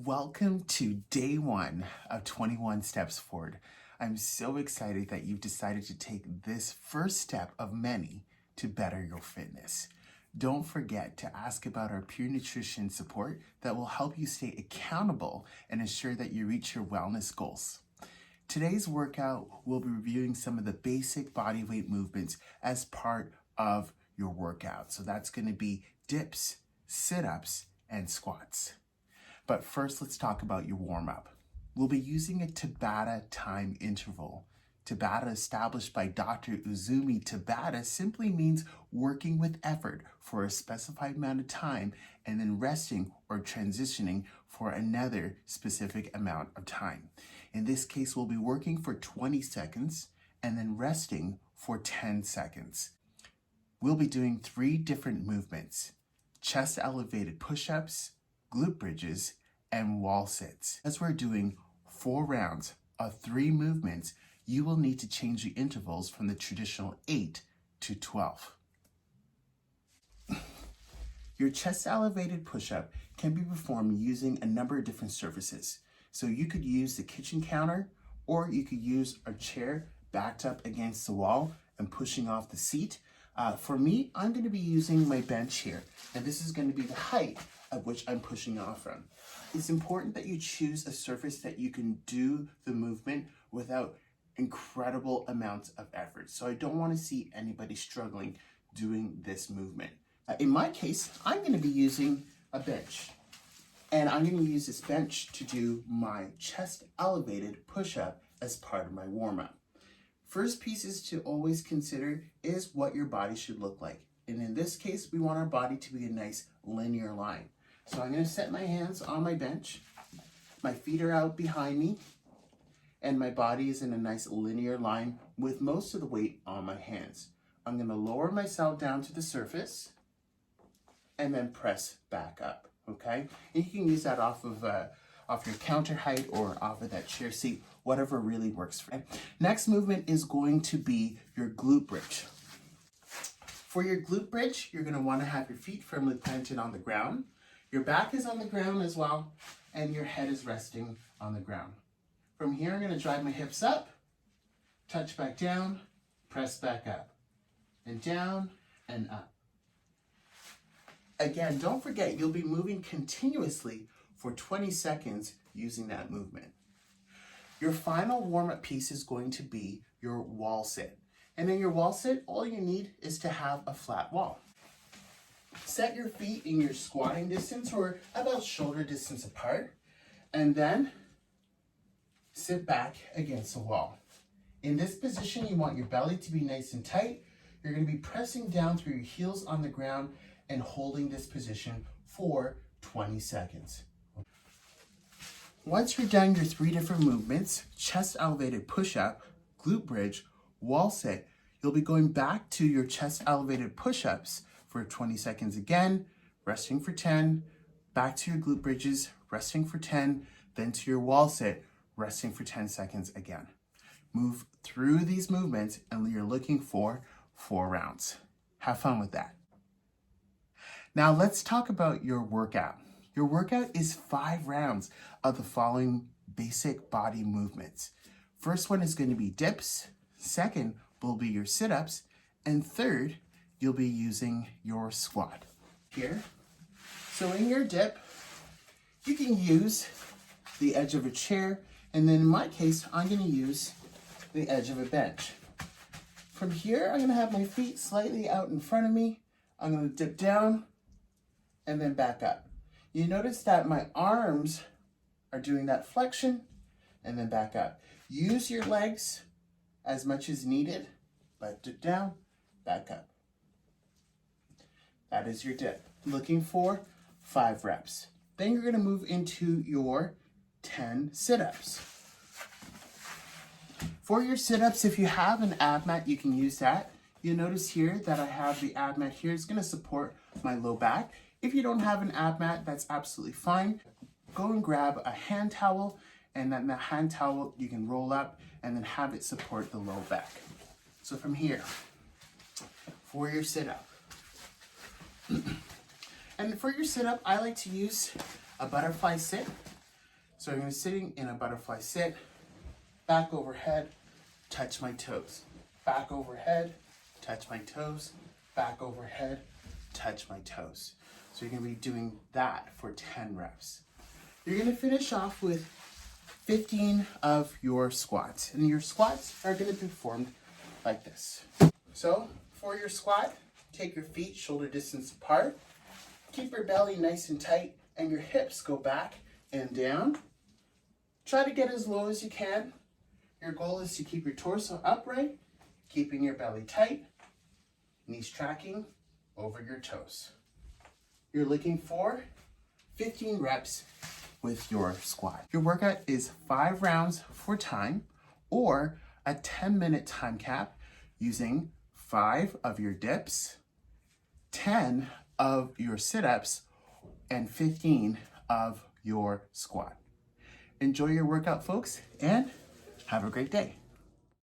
Welcome to day one of 21 Steps Forward. I'm so excited that you've decided to take this first step of many to better your fitness. Don't forget to ask about our peer nutrition support that will help you stay accountable and ensure that you reach your wellness goals. Today's workout, we'll be reviewing some of the basic body weight movements as part of your workout. So that's going to be dips, sit-ups, and squats. But first, let's talk about your warm-up. We'll be using a Tabata time interval. Tabata, established by Dr. Izumi Tabata, simply means working with effort for a specified amount of time and then resting or transitioning for another specific amount of time. In this case, we'll be working for 20 seconds and then resting for 10 seconds. We'll be doing 3 different movements: chest elevated push-ups, glute bridges, and wall sits. As we're doing 4 rounds of 3 movements, you will need to change the intervals from the traditional 8 to 12. Your chest elevated push-up can be performed using a number of different surfaces. So you could use the kitchen counter, or you could use a chair backed up against the wall and pushing off the seat. For me, I'm going to be using my bench here, and this is going to be the height at which I'm pushing off from. It's important that you choose a surface that you can do the movement without incredible amounts of effort. So I don't want to see anybody struggling doing this movement. In my case, I'm going to be using a bench, and I'm going to use this bench to do my chest elevated push-up as part of my warm-up. First pieces to always consider is what your body should look like. And in this case, we want our body to be a nice linear line. So I'm going to set my hands on my bench. My feet are out behind me, and my body is in a nice linear line with most of the weight on my hands. I'm going to lower myself down to the surface and then press back up, okay? And you can use that off your counter height or off of that chair seat, whatever really works for you. Next movement is going to be your glute bridge. For your glute bridge, you're going to want to have your feet firmly planted on the ground. Your back is on the ground as well, and your head is resting on the ground. From here, I'm going to drive my hips up, touch back down, press back up, and down and up. Again, don't forget, you'll be moving continuously for 20 seconds using that movement. Your final warm-up piece is going to be your wall sit. And in your wall sit, all you need is to have a flat wall. Set your feet in your squatting distance or about shoulder distance apart, and then sit back against the wall. In this position, you want your belly to be nice and tight. You're going to be pressing down through your heels on the ground and holding this position for 20 seconds. Once you're done your 3 different movements, chest elevated push-up, glute bridge, wall sit, you'll be going back to your chest elevated push-ups for 20 seconds again, resting for 10, back to your glute bridges, resting for 10, then to your wall sit, resting for 10 seconds again. Move through these movements and you're looking for 4 rounds. Have fun with that. Now let's talk about your workout. Your workout is 5 rounds of the following basic body movements. First one is going to be dips. Second will be your sit-ups. And third, you'll be using your squat here. So in your dip, you can use the edge of a chair, and then in my case, I'm going to use the edge of a bench. From here, I'm going to have my feet slightly out in front of me. I'm going to dip down and then back up. You notice that my arms are doing that flexion and then back up. Use your legs as much as needed, but dip down, back up. That is your dip. Looking for 5 reps. Then you're going to move into your 10 sit-ups. For your sit-ups, if you have an ab mat, you can use that. You'll notice here that I have the ab mat here. It's going to support my low back. If you don't have an ab mat, that's absolutely fine. Go and grab a hand towel, and then the hand towel you can roll up and then have it support the low back. So from here, for your sit-up. And for your sit-up, I like to use a butterfly sit. So I'm going to be sitting in a butterfly sit, back overhead, touch my toes. Back overhead, touch my toes. Back overhead, touch my toes. So you're going to be doing that for 10 reps. You're going to finish off with 15 of your squats. And your squats are going to be performed like this. So for your squat, take your feet shoulder distance apart. Keep your belly nice and tight and your hips go back and down. Try to get as low as you can. Your goal is to keep your torso upright, keeping your belly tight, knees tracking over your toes. You're looking for 15 reps with your squat. Your workout is 5 rounds for time or a 10-minute time cap using 5 of your dips, 10 of your sit-ups, and 15 of your squat. Enjoy your workout, folks, and have a great day.